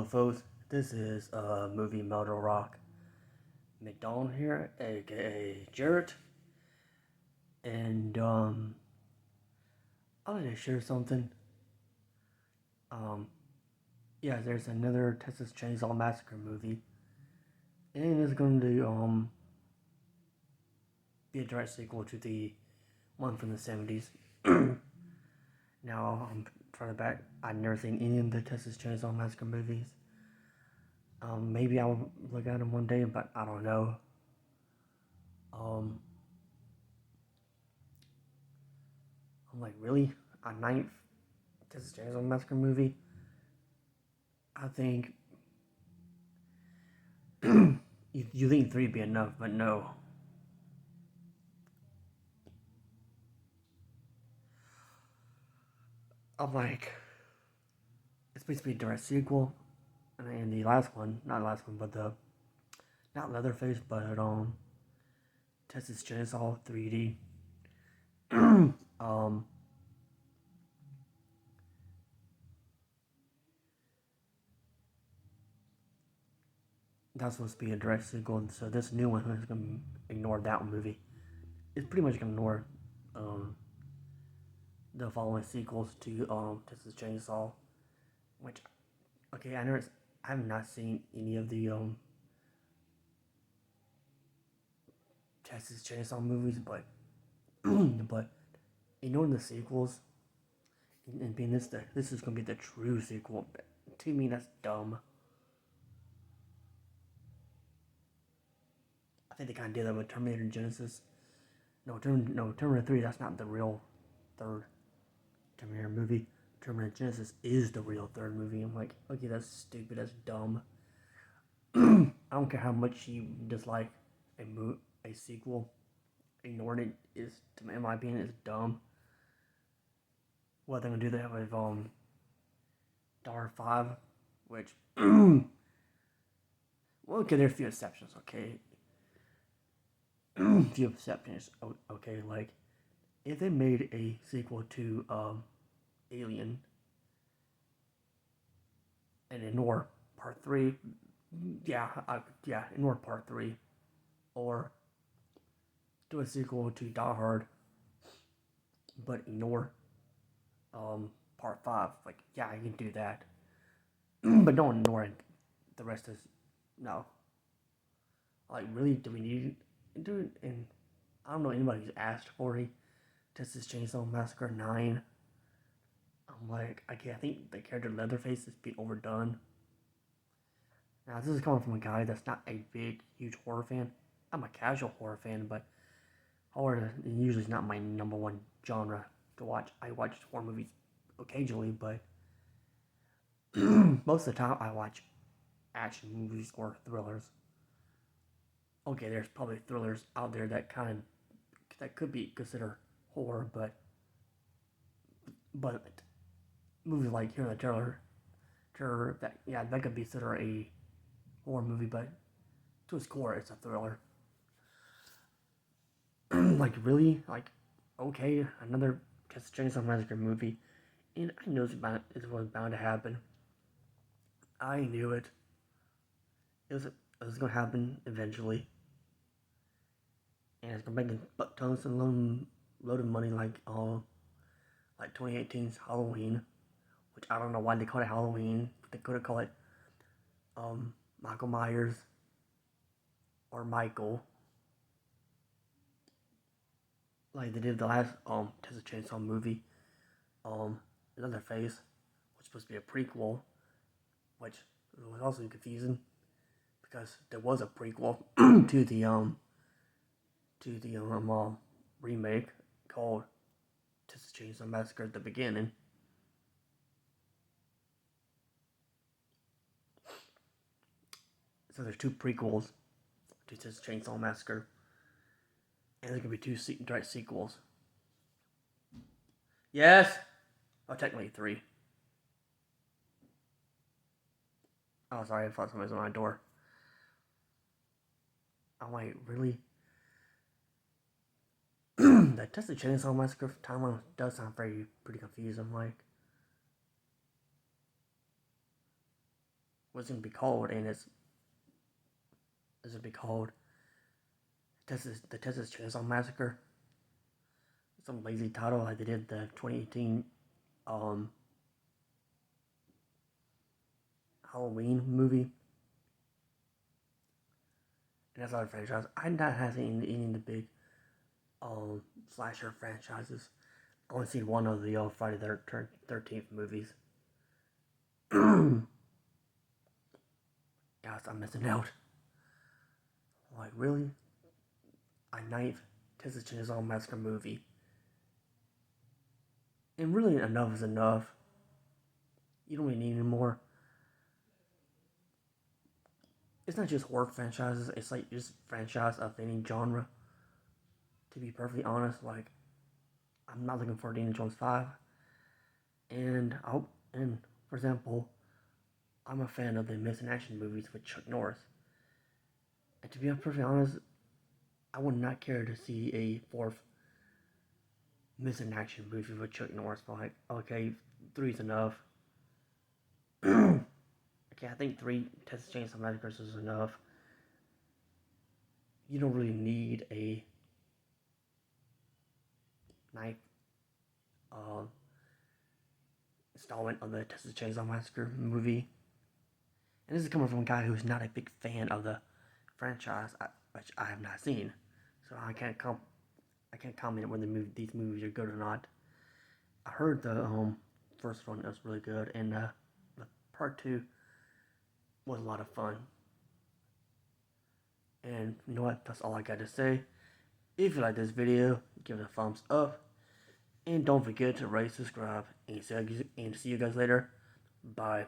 folks, this is movie Metal Rock McDonald here, aka Jarrett, and I'd like to share something. Um, yeah, there's another Texas Chainsaw Massacre movie, and it's going to be a direct sequel to the one from the 70s. Now, I'm trying to back. I've never seen any of the Texas Chainsaw Massacre movies. Maybe I'll look at them one day, but I don't know. Um, I'm like, really? A ninth Texas Chainsaw Massacre movie? I think you think three would be enough, but no. I'm like, it's supposed to be a direct sequel, and the last one, not the last one, but the not Leatherface, but Texas Chainsaw 3D. um, that's supposed to be a direct sequel, and so this new one is gonna ignore that movie. It's pretty much gonna ignore um the following sequels to Texas Chainsaw, which okay, I have not seen any of the Texas Chainsaw movies, but but ignoring the sequels and being this is gonna be the true sequel. To me, that's dumb. I think they kind of did that with Terminator Genesis. No, Terminator 3. That's not the real third Terminator movie. Terminator Genesis is the real third movie. I'm like, okay, that's stupid. That's dumb. I don't care how much you dislike a sequel. Ignoring it is, in my opinion, is dumb. What they're gonna do? They have with Dar 5, which well, okay, there's a few exceptions. Okay, few exceptions. Okay, like if they made a sequel to Alien and ignore Part 3, yeah, ignore Part 3, or do a sequel to Die Hard, but ignore Part 5. Like, yeah, you can do that, but don't ignore it. The rest is no. Like, really, do we need to do it? And I don't know anybody who's asked for a Texas Chainsaw Massacre 9. I'm like, okay, I think the character Leatherface is being overdone. Now, this is coming from a guy that's not a big, huge horror fan. I'm a casual horror fan, but horror usually is not my number one genre to watch. I watch horror movies occasionally, but most of the time I watch action movies or thrillers. Okay, there's probably thrillers out there that could be considered horror, but movies like Here the Terror that could be considered a horror movie, but to its core, it's a thriller. Like really, like okay, another Texas Chainsaw Massacre movie, and I knew it was bound to happen. I knew it. It was gonna happen eventually, and it's gonna make tons of load of money like 2018's Halloween, which I don't know why they call it Halloween. They could have called it Michael Myers or Michael, like they did the last Texas Chainsaw movie, Leatherface, which was supposed to be a prequel, which was also confusing because there was a prequel to the remake called Texas Chainsaw Massacre at the beginning. So there's two prequels to Texas Chainsaw Massacre, and there's gonna be two direct sequels. Yes, oh technically three. Oh sorry, I thought somebody was on my door. I'm like, really? The Texas Chainsaw Massacre timeline does sound pretty confusing. Like, was gonna be called, and it's gonna be called the Texas Chainsaw Massacre. Some lazy title like they did the 2018 Halloween movie. And that's our franchise. I'm not having any of the big slasher franchises. I only seen one of the Friday the 13th movies. Guys, I'm missing out. Like, really? A ninth Texas Chainsaw Massacre movie. And really, enough is enough. You don't really need any more. It's not just horror franchises, it's like just franchise of any genre. To be perfectly honest, like, I'm not looking for Indiana Jones 5. And for example, I'm a fan of the missing action movies with Chuck Norris. And to be perfectly honest, I would not care to see a fourth missing action movie with Chuck Norris. But like, okay, 3's enough. Okay, I think 3 Texas Chainsaw Massacre is enough. You don't really need a ninth installment of the Texas Chainsaw Massacre movie. And this is coming from a guy who's not a big fan of the franchise, which I have not seen. So I can't comment whether these movies are good or not. I heard the first one was really good, and the part 2 was a lot of fun. And you know what? That's all I got to say. If you like this video, give it a thumbs up. And don't forget to rate, subscribe, and see you guys later. Bye.